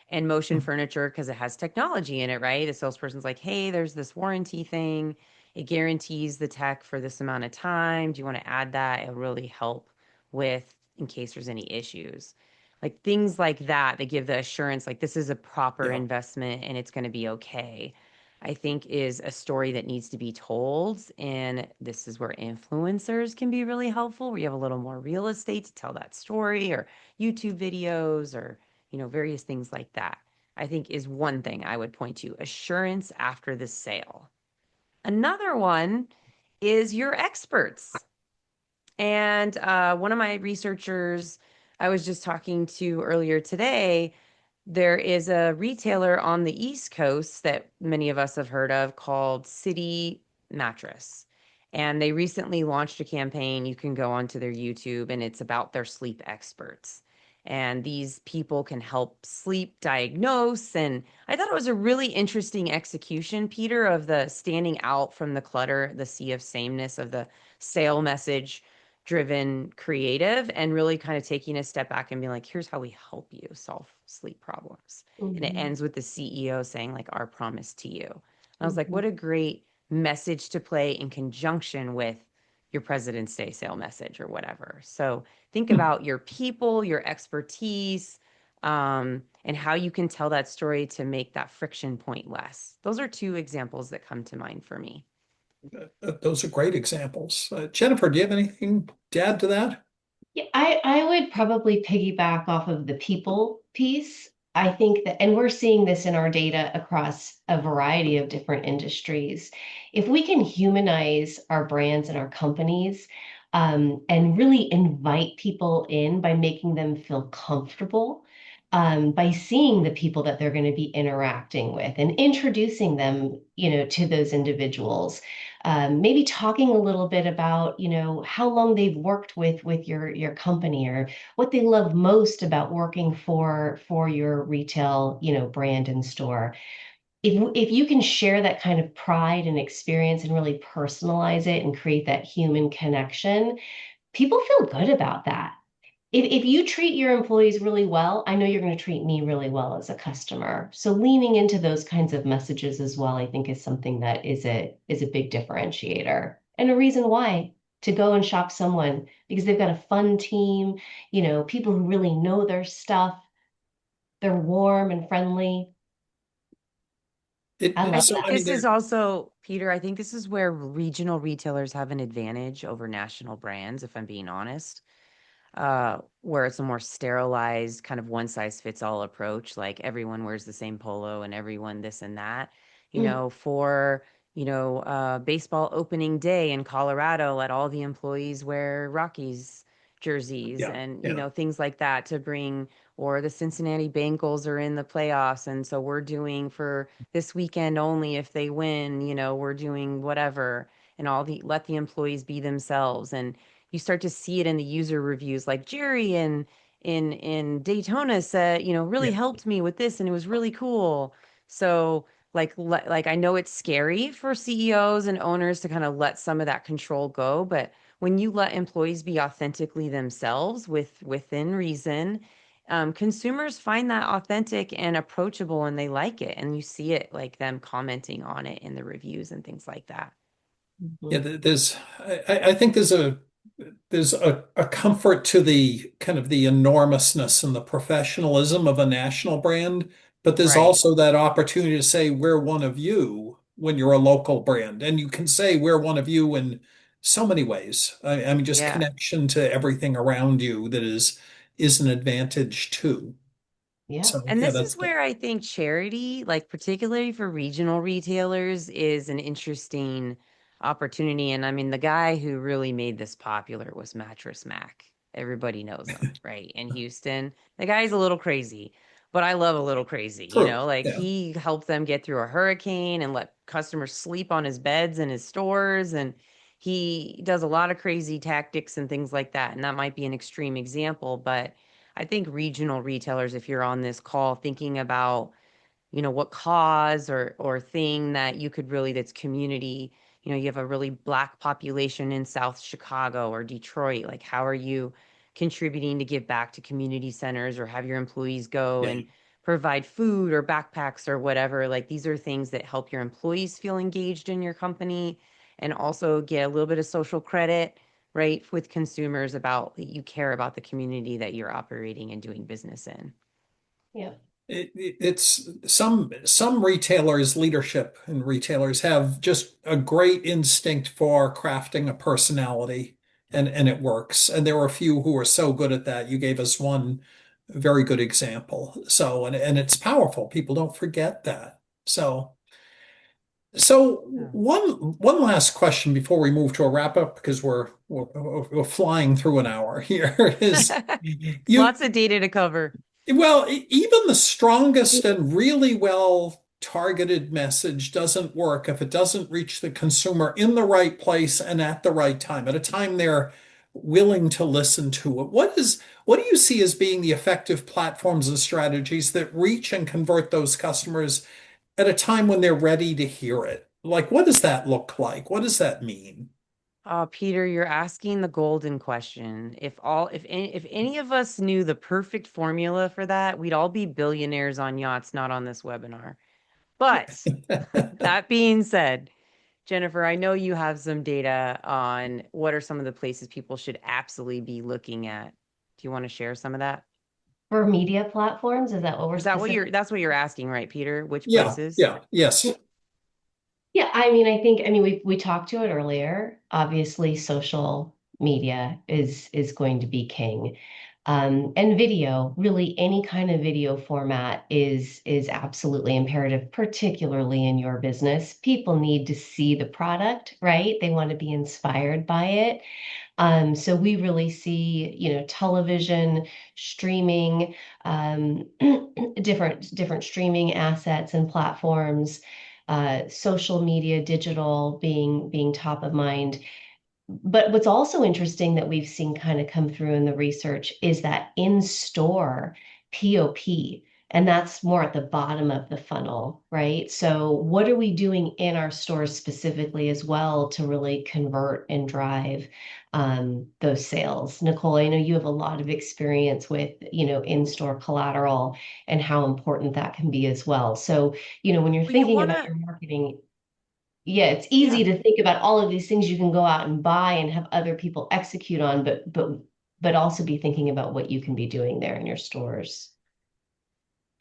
and motion furniture because it has technology in it, right? The salesperson's like, hey, there's this warranty thing. It guarantees the tech for this amount of time. Do you want to add that? It'll really help with in case there's any issues. Like things like that, they give the assurance like this is a proper Yeah. investment and it's going to be okay. I think is a story that needs to be told. And this is where influencers can be really helpful, where you have a little more real estate to tell that story or YouTube videos or various things like that, I think is one thing I would point to. Assurance after the sale. Another one is your experts. And one of my researchers I was just talking to earlier today, there is a retailer on the East Coast that many of us have heard of called City Mattress. And they recently launched a campaign. You can go onto their YouTube, and it's about their sleep experts. And these people can help sleep diagnose. And I thought it was a really interesting execution, Peter, of the standing out from the clutter, the sea of sameness of the sale message driven creative and really kind of taking a step back and being like, here's how we help you solve sleep problems. And it Mhm, ends with the CEO saying, like, our promise to you. And I was like, mhm, what a great message to play in conjunction with your President's Day sale message or whatever. So think about your people, your expertise, and how you can tell that story to make that friction point less. Those are two examples that come to mind for me. Those are great examples. Jennifer, do you have anything to add to that? yeah, I would probably piggyback off of the people piece. I think that, and we're seeing this in our data across a variety of different industries. If we can humanize our brands and our companies, and really invite people in by making them feel comfortable, by seeing the people that they're going to be interacting with and introducing them, to those individuals. Maybe talking a little bit about, how long they've worked with your company, or what they love most about working for your retail, brand and store. If you can share that kind of pride and experience and really personalize it and create that human connection, people feel good about that. If you treat your employees really well, I know you're going to treat me really well as a customer. So leaning into those kinds of messages as well, I think is something that is a big differentiator and a reason why to go and shop someone, because they've got a fun team, people who really know their stuff. They're warm and friendly. I I love So, think I that. mean, this is there, also, Peter, I think this is where regional retailers have an advantage over national brands, if I'm being honest, where it's a more sterilized kind of one size fits all approach. Like everyone wears the same polo and everyone this and that. Mm, For baseball opening day in Colorado, let all the employees wear Rockies jerseys yeah, and yeah, things like that to bring. Or the Cincinnati Bengals are in the playoffs, and so we're doing for this weekend only if they win. We're doing whatever, and all the let the employees be themselves. And you start to see it in the user reviews, like Jerry in Daytona said, really yeah. helped me with this and it was really cool. So like I know it's scary for CEOs and owners to kind of let some of that control go, but when you let employees be authentically themselves within reason, consumers find that authentic and approachable and they like it, and you see it like them commenting on it in the reviews and things like that. Yeah, mhm. I think there's a comfort to the kind of the enormousness and the professionalism of a national brand, but there's Right. also that opportunity to say we're one of you when you're a local brand. And you can say we're one of you in so many ways. I mean, just Yeah. connection to everything around you that is an advantage too. Yeah. So And yeah, this that's is where I think charity, like particularly for regional retailers, is an interesting opportunity. And I mean, the guy who really made this popular was Mattress Mac. Everybody knows him, right? In Houston. The guy's a little crazy, but I love a little crazy, true. like Yeah. he helped them get through a hurricane and let customers sleep on his beds in his stores. And he does a lot of crazy tactics and things like that. And that might be an extreme example, but I think regional retailers, if you're on this call thinking about, what cause or thing that you could really, that's community, you have a really black population in South Chicago or Detroit, like how are you contributing to give back to community centers or have your employees go Yeah. and provide food or backpacks or whatever? Like these are things that help your employees feel engaged in your company and also get a little bit of social credit, right, with consumers about that you care about the community that you're operating and doing business in. Yeah. It's some retailers, leadership and retailers have just a great instinct for crafting a personality, and it works. And there are a few who are so good at that. You gave us one very good example. So and it's powerful. People don't forget that. So Yeah. one last question before we move to a wrap up, because we're flying through an hour here, is you Lots of data to cover. well, even the strongest and really well targeted message doesn't work if it doesn't reach the consumer in the right place and at the right time, at a time they're willing to listen to it. What do you see as being the effective platforms and strategies that reach and convert those customers at a time when they're ready to hear it? Like, what does that look like? What does that mean? Oh, Peter, you're asking the golden question. If any of us knew the perfect formula for that, we'd all be billionaires on yachts, not on this webinar. But that being said, Jennifer, I know you have some data on what are some of the places people should absolutely be looking at. Do you want to share some of that? For media platforms, is that what we're Is that what specific? that's what you're asking, right, Peter? Which Yeah, places? yeah, yes. Yeah, I mean, we talked to it earlier. Obviously, social media is going to be king. And video, really any kind of video format is absolutely imperative, particularly in your business. People need to see the product, right? They want to be inspired by it. So we really see, television, streaming, different streaming assets and platforms, social media, digital being top of mind. But what's also interesting that we've seen kind of come through in the research is that in-store POP, and that's more at the bottom of the funnel, right? So what are we doing in our stores specifically as well to really convert and drive those sales? Nicole, I know you have a lot of experience with, in-store collateral and how important that can be as well. So, when you're Well, you thinking want about to, your marketing, yeah, it's easy yeah. to think about all of these things you can go out and buy and have other people execute on, but also be thinking about what you can be doing there in your stores.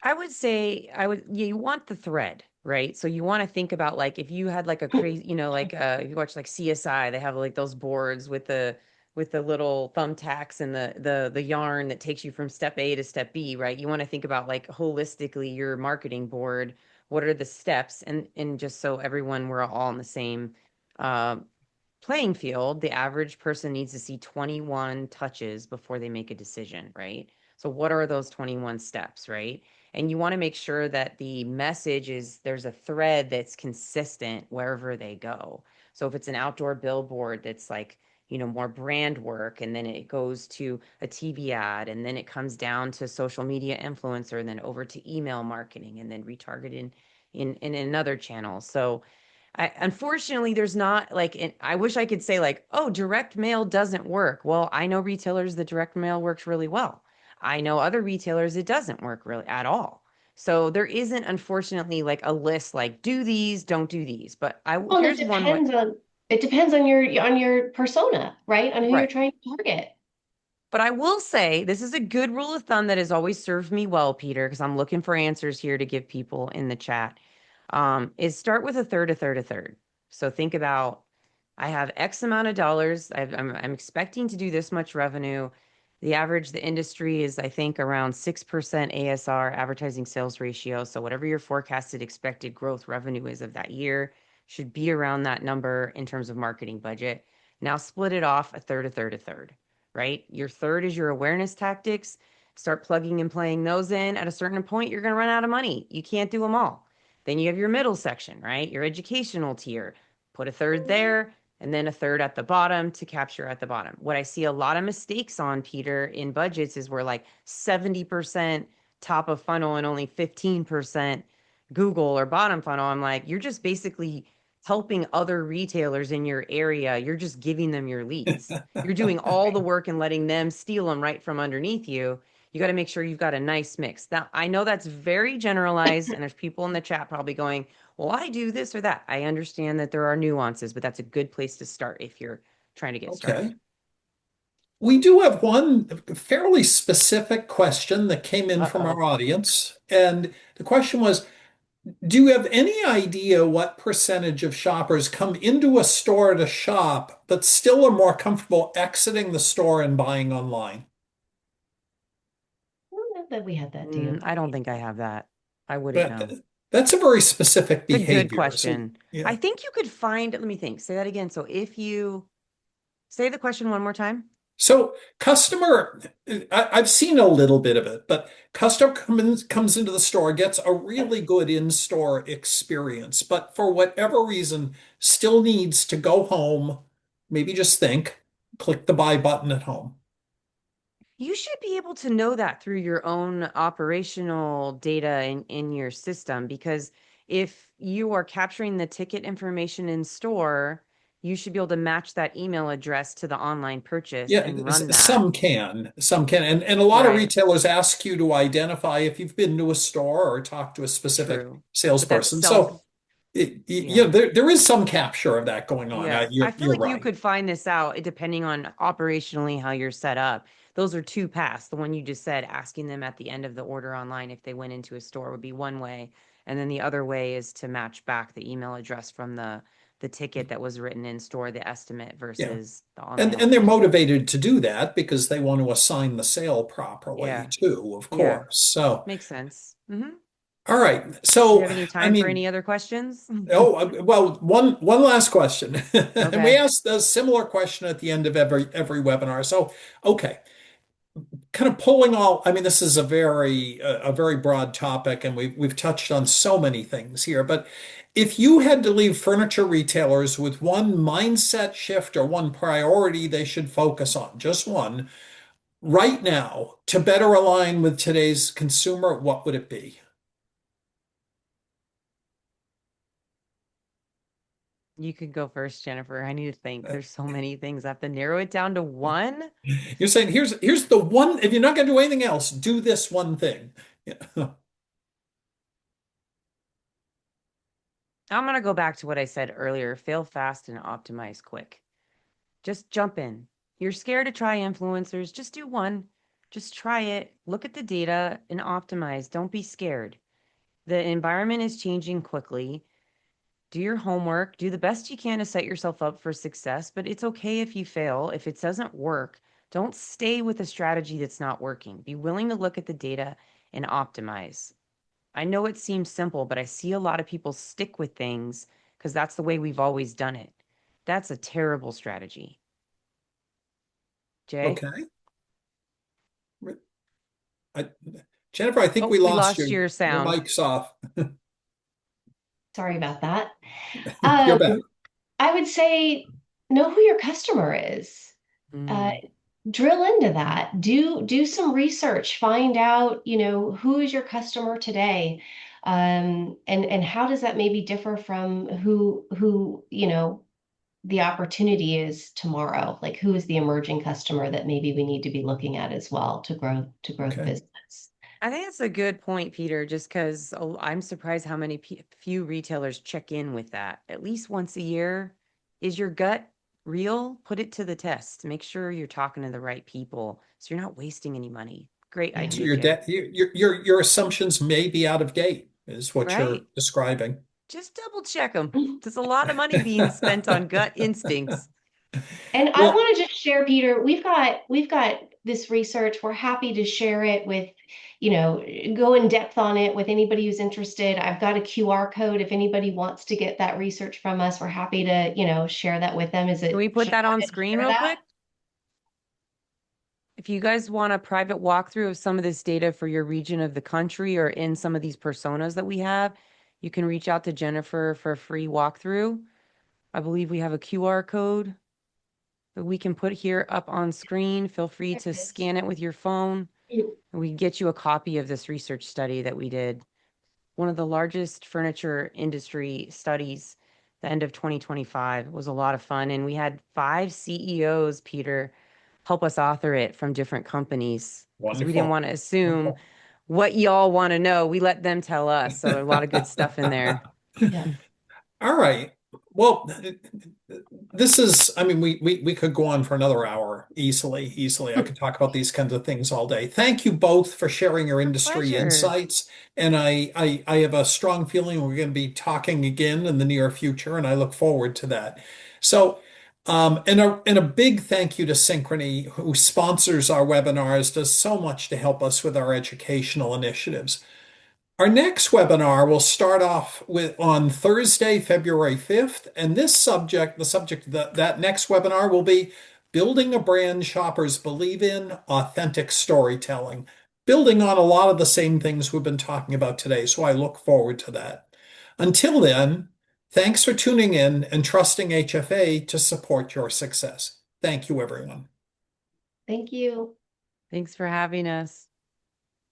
I would say yeah, you want the thread, right? So you want to think about like if you had like a crazy, like if you watch like CSI, they have like those boards with the little thumbtacks and the yarn that takes you from step A to step B, right? You want to think about like holistically your marketing board. What are the steps? And just so everyone we're all on the same uh playing field, the average person needs to see 21 touches before they make a decision, right? So, what are those 21 steps, right? And you want to make sure that the message is there's a thread that's consistent wherever they go. So, if it's an outdoor billboard that's like, more brand work, and then it goes to a TV ad, and then it comes down to social media influencer, and then over to email marketing, and then retargeting in another channel. So, unfortunately, there's not like, I wish I could say like, oh, direct mail doesn't work. Well, I know retailers that direct mail works really well. I know other retailers it doesn't work really at all. So there isn't, unfortunately, like a list like do these, don't do these. But Well, and here's one way. it depends on your persona, right? On who you're Right. trying to target. But I will say this is a good rule of thumb that has always served me well, Peter, because I'm looking for answers here to give people in the chat. Is start with a third, a third, a third. So think about I have X amount of dollars. I'm expecting to do this much revenue. The average, the industry is, I think, around 6% ASR, advertising sales ratio. So whatever your forecasted expected growth revenue is of that year should be around that number in terms of marketing budget. Now split it off a third, a third, a third, right? Your third is your awareness tactics. Start plugging and playing those in. At a certain point, you're going to run out of money. You can't do them all. Then you have your middle section, right? Your educational tier. Put a third there and then a third at the bottom to capture at the bottom. What I see a lot of mistakes on, Peter, in budgets is where like 70% top of funnel and only 15% Google or bottom funnel. I'm like, you're just basically helping other retailers in your area. You're just giving them your leads. You're doing all the work and letting them steal them right from underneath you. You got to make sure you've got a nice mix. Now, I know that's very generalized, and there's people in the chat probably going, well, I do this or that. I understand that there are nuances, but that's a good place to start if you're trying to get started. Okay. We do have one fairly specific question that came in from Uh-oh. our audience. And the question was, do you have any idea what percentage of shoppers come into a store to shop, but still are more comfortable exiting the store and buying online? I don't know that we had that data I don't point. think I have that. I wouldn't But know. that's a very specific It's a good behavior. So, question. I yeah. think you could find, let me think, say that again. So if you say the question one more time. So I've seen a little bit of it, but customer comes into the store, gets a really good in-store experience, but for whatever reason, still needs to go home, maybe just think, click the buy button at home. You should be able to know that through your own operational data in your system because if you are capturing the ticket information in store, you should be able to match that email address to the online purchase Yeah, and run that. some can, and a lot of Right. retailers ask you to identify if you've been to a store or talked to a specific True. But that's salesperson. So, self, yeah, yeah. there is some capture of that going on. Yeah, I feel You're like you right. could find this out depending on operationally how you're set up. Those are two paths. The one you just said, asking them at the end of the order online if they went into a store would be one way, and then the other way is to match back the email address from the ticket that was written in store, the estimate Yeah. versus the And online and they're offer. motivated to do that because they want to assign the sale properly Yeah. too, of Yeah. course. So, Makes sense. all right. Do you So, have any I time for any mean, other questions? oh, well, one last question. And we Okay. asked a similar question at the end of every webinar. So, okay, kind of pulling all, I mean, this is a very broad topic, and we've touched on so many things here, but if you had to leave furniture retailers with one mindset shift or one priority they should focus on, just one, right now to better align with today's consumer, what would it be? You could go first, Jennifer. I need to think. There's so many things. I have to narrow it down to one. You're saying here's the one, if you're not going to do anything else, do this one thing. Yeah. I'm going to go back to what I said earlier. Fail fast and optimize quick. Just jump in. You're scared to try influencers. Just do one. Just try it. Look at the data and optimize. Don't be scared. The environment is changing quickly. Do your homework. Do the best you can to set yourself up for success, but it's okay if you fail. If it doesn't work, don't stay with a strategy that's not working. Be willing to look at the data and optimize. I know it seems simple, but I see a lot of people stick with things because that's the way we've always done it. That's a terrible strategy. Jay? Okay. I, Jennifer, I think Oh, we we lost lost you. your Your sound. mic's off. Sorry about that. You're Um, back. I would say know who your customer is. Uh, Mm. drill into that. Do some research. Find out, who is your customer today, and how does that maybe differ from who the opportunity is tomorrow. Like who is the emerging customer that maybe we need to be looking at as well to grow the Okay. business. I think that's a good point, Peter, just because I'm surprised how many few retailers check in with that at least once a year. Is your gut real? Put it to the test. Make sure you're talking to the right people so you're not wasting any money. Great Yeah. So idea, Jay. your assumptions may be out of date, is what you're Right? describing. Just double check them. There's a lot of money being spent on gut instincts. And I Well, want to just share, Peter, we've got this research. We're happy to share it with, go in depth on it with anybody who's interested. I've got a QR code. If anybody wants to get that research from us, we're happy to, share that with them. Can we put Should I that go on ahead and screen share real that? quick? If you guys want a private walkthrough of some of this data for your region of the country or in some of these personas that we have, you can reach out to Jennifer for a free walkthrough. I believe we have a QR code that we can put here up on screen. Feel free There to it is. scan it with your phone, and we can get you a copy of this research study that we did. One of the largest furniture industry studies, the end of 2025. It was a lot of fun. And we had 5 CEOs, Peter, help us author it from different companies because we didn't wonderful. want to assume Wonderful. what y'all want to know. We let them tell us. So a lot of good stuff in there. Yeah. All right. Well, this is, I mean, we could go on for another hour easily, easily. I could talk about these kinds of things all day. Thank you both for sharing your Our industry pleasure. insights. And I have a strong feeling we're going to be talking again in the near future, and I look forward to that. So, and a big thank you to Synchrony, who sponsors our webinars, does so much to help us with our educational initiatives. Our next webinar will start off with on Thursday, February 5th, and the subject of that next webinar will be building a brand shoppers believe in, authentic storytelling, building on a lot of the same things we've been talking about today. So I look forward to that. Until then, thanks for tuning in and trusting HFA to support your success. Thank you, everyone. Thank you. Thanks for having us.